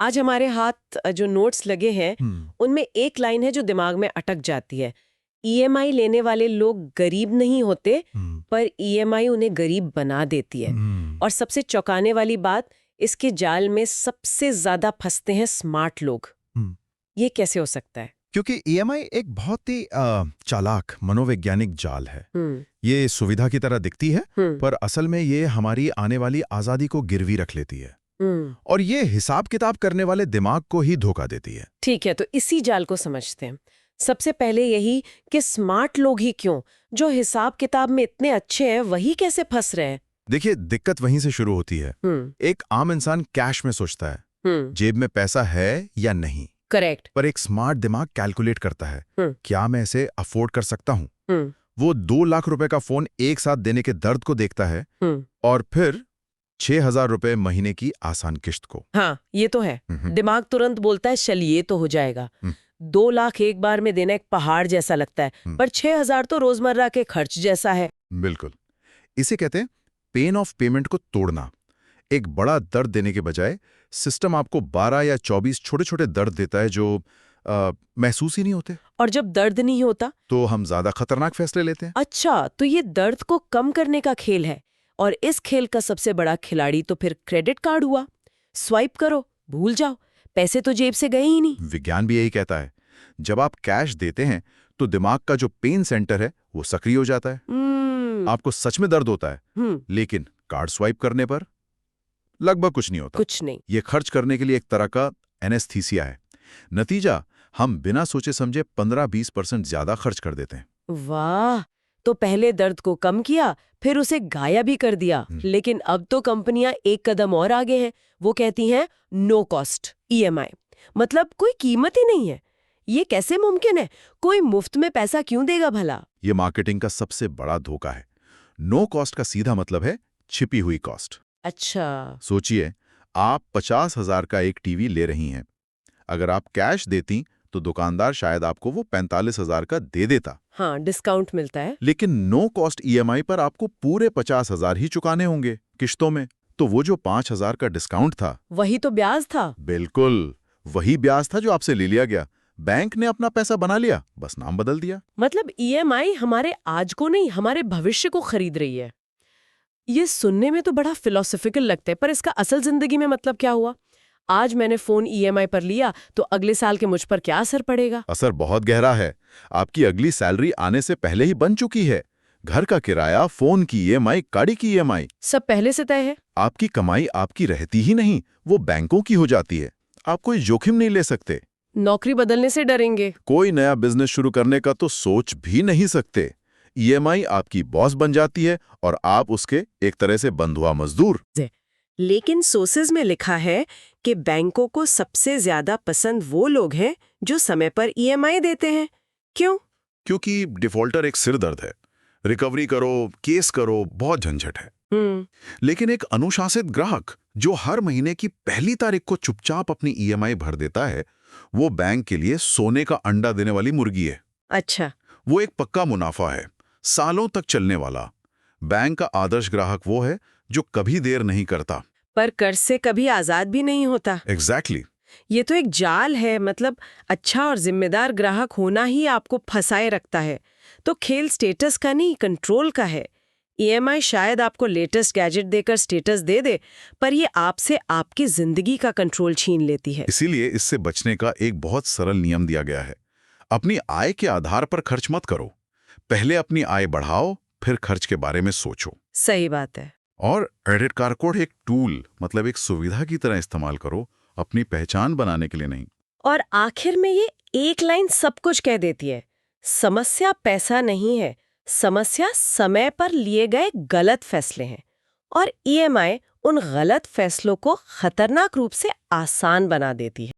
आज हमारे हाथ जो नोट्स लगे हैं उनमें एक लाइन है जो दिमाग में अटक जाती है। ईएमआई लेने वाले लोग गरीब नहीं होते, पर ईएमआई उन्हें गरीब बना देती है। और सबसे चौंकाने वाली बात, इसके जाल में सबसे ज्यादा फंसते हैं स्मार्ट लोग। ये कैसे हो सकता है? क्योंकि ईएमआई एक बहुत ही चालाक मनोवैज्ञानिक जाल है। ये सुविधा की तरह दिखती है, पर असल में ये हमारी आने वाली आजादी को गिरवी रख लेती है। और ये हिसाब किताब करने वाले दिमाग को ही धोखा देती है। ठीक है, तो इसी जाल को समझते हैं। सबसे पहले यही कि स्मार्ट लोग ही क्यों, जो हिसाब किताब में इतने अच्छे हैं, वही कैसे फंस रहे हैं? देखिए, दिक्कत वहीं से शुरू होती है। एक आम इंसान कैश में सोचता है, जेब में पैसा है या नहीं। करेक्ट। पर एक स्मार्ट दिमाग कैलकुलेट करता है, क्या मैं इसे अफोर्ड कर सकता हूँ। वो 2 लाख रुपए का फोन एक साथ देने के दर्द को देखता है, और फिर 6,000 रुपए महीने की आसान किश्त को। हाँ, ये तो है। दिमाग तुरंत बोलता है चल ये तो हो जाएगा। 2 लाख एक बार में देना एक पहाड़ जैसा लगता है, पर 6,000 तो रोजमर्रा के खर्च जैसा है। बिल्कुल। इसे कहते हैं पेन ऑफ पेमेंट को तोड़ना। एक बड़ा दर्द देने के बजाय सिस्टम आपको 12 या 24 छोटे-छोटे दर्द देता है जो महसूस ही नहीं होते। और जब दर्द नहीं होता तो हम ज्यादा खतरनाक फैसले लेते हैं। अच्छा, तो ये दर्द को कम करने का खेल है। और इस खेल का सबसे बड़ा खिलाड़ी तो फिर क्रेडिट कार्ड हुआ। स्वाइप करो, भूल जाओ, पैसे तो जेब से गए ही नहीं। विज्ञान भी यही कहता है। जब आप कैश देते हैं तो दिमाग का जो पेन सेंटर है वो सक्रिय हो जाता है। आपको सच में दर्द होता है, लेकिन कार्ड स्वाइप करने पर लगभग कुछ नहीं होता। कुछ नहीं। ये खर्च करने के लिए एक तरह का एनेस्थीसिया है। नतीजा, हम बिना सोचे समझे 15-20% ज्यादा खर्च कर देते हैं। वाह, तो पहले दर्द को कम किया, फिर उसे गायब भी कर दिया। लेकिन अब तो कंपनियां एक कदम और आगे हैं। वो कहती हैं नो कॉस्ट ईएमआई, मतलब कोई कीमत ही नहीं है। ये कैसे मुमकिन है? कोई मुफ्त में पैसा क्यों देगा भला? ये मार्केटिंग का सबसे बड़ा धोखा है। नो कॉस्ट का सीधा मतलब है छिपी हुई कॉस्ट। अच्छा। सोचिए, आप 50,000 का एक टीवी ले रही हैं। अगर आप कैश देती तो दुकानदार शायद आपको वो 45,000 का दे देता। हाँ, डिस्काउंट मिलता है। लेकिन नो कॉस्ट ईएमआई पर आपको पूरे 50,000 ही चुकाने होंगे किश्तों में। तो वो जो 5,000 का डिस्काउंट था, वही तो ब्याज था। बिल्कुल वही ब्याज था जो आपसे ले लिया गया। बैंक ने अपना पैसा बना लिया, बस नाम बदल दिया। मतलब ईएमआई हमारे आज को नहीं, हमारे भविष्य को खरीद रही है। ये सुनने में तो बड़ा फिलोसॉफिकल लगता है, पर इसका असल जिंदगी में मतलब क्या हुआ? आज मैंने फोन ईएमआई पर लिया तो अगले साल के मुझ पर क्या असर पड़ेगा? असर बहुत गहरा है। आपकी अगली सैलरी आने से पहले ही बन चुकी है। घर का किराया, फोन की ईएमआई, गाड़ी की ईएमआई, सब पहले से तय है। आपकी कमाई आपकी रहती ही नहीं, वो बैंकों की हो जाती है। आप कोई जोखिम नहीं ले सकते। नौकरी बदलने से डरेंगे। कोई नया बिजनेस शुरू करने का तो सोच भी नहीं सकते। ईएमआई आपकी बॉस बन जाती है और आप उसके एक तरह से बंधुआ मजदूर। लेकिन सोर्सेज में लिखा है कि बैंकों को सबसे ज्यादा पसंद वो लोग हैं जो समय पर ईएमआई देते हैं। क्यों? क्योंकि डिफॉल्टर एक सिरदर्द है। रिकवरी करो, केस करो, बहुत झंझट है। लेकिन एक अनुशासित ग्राहक जो हर महीने की पहली तारीख को चुपचाप अपनी ईएमआई भर देता है, वो बैंक के लिए सोने का अंडा देने वाली मुर्गी है। अच्छा। वो एक पक्का मुनाफा है, सालों तक चलने वाला। बैंक का आदर्श ग्राहक वो है जो कभी देर नहीं करता, पर कर्ज से कभी आजाद भी नहीं होता। एग्जैक्टली। ये तो एक जाल है। मतलब अच्छा और जिम्मेदार ग्राहक होना ही आपको फंसाए रखता है। तो खेल स्टेटस का नहीं, कंट्रोल का है। ईएमआई शायद आपको लेटेस्ट गैजेट देकर स्टेटस दे दे, पर ये आपसे आपकी जिंदगी का कंट्रोल छीन लेती है। इसीलिए इससे बचने का एक बहुत सरल नियम दिया गया है। अपनी आय के आधार पर खर्च मत करो। पहले अपनी आय बढ़ाओ, फिर खर्च के बारे में सोचो। सही बात है। और क्रेडिट कार्ड को एक टूल, मतलब एक सुविधा की तरह इस्तेमाल करो, अपनी पहचान बनाने के लिए नहीं। और आखिर में ये एक लाइन सब कुछ कह देती है। समस्या पैसा नहीं है, समस्या समय पर लिए गए गलत फैसले हैं। और ईएमआई उन गलत फैसलों को खतरनाक रूप से आसान बना देती है।